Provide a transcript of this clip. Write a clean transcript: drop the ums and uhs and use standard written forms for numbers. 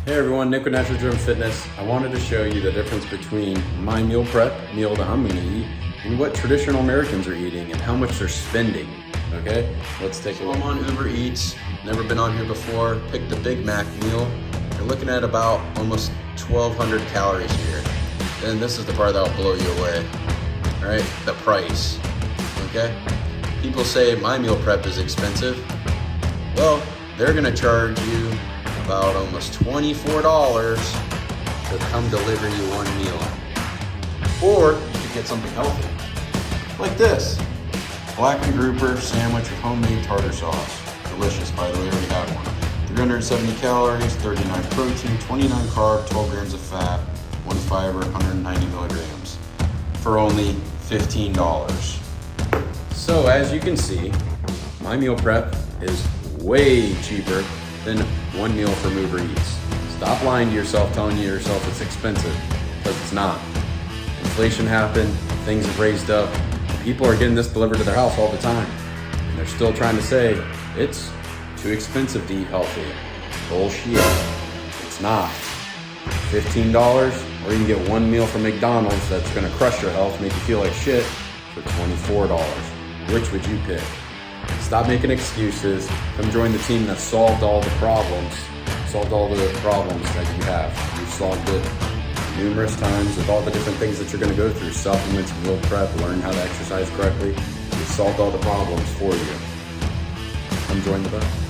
Hey everyone, Nick with Natural Driven Fitness. I wanted to show you the difference between my meal prep meal that I'm gonna eat and what traditional Americans are eating and how much they're spending, okay? Let's take a look. I'm on Uber Eats, never been on here before, picked the Big Mac meal. You're looking at about almost 1,200 calories here. And this is the part that'll blow you away, all right? The price, okay? People say my meal prep is expensive. Well, they're gonna charge you about almost $24 to come deliver you one meal. Or you could get something healthy, like this. Blackened grouper sandwich with homemade tartar sauce. Delicious, by the way, I already had one. 370 calories, 39 protein, 29 carb, 12 grams of fat, 1 fiber, 190 milligrams, for only $15. So as you can see, my meal prep is way cheaper than one meal from Uber Eats. Stop lying to yourself, telling yourself it's expensive, because it's not. Inflation happened, things have raised up, people are getting this delivered to their house all the time, and they're still trying to say it's too expensive to eat healthy. Bullshit. It's not. $15, or you can get one meal from McDonald's that's gonna crush your health, make you feel like shit, for $24. Which would you pick? Stop making excuses. Come join the team that solved all the problems that you have. You've solved it numerous times with all the different things that you're going to go through. Supplements, meal prep, learn how to exercise correctly. We've solved all the problems for you. Come join the boat.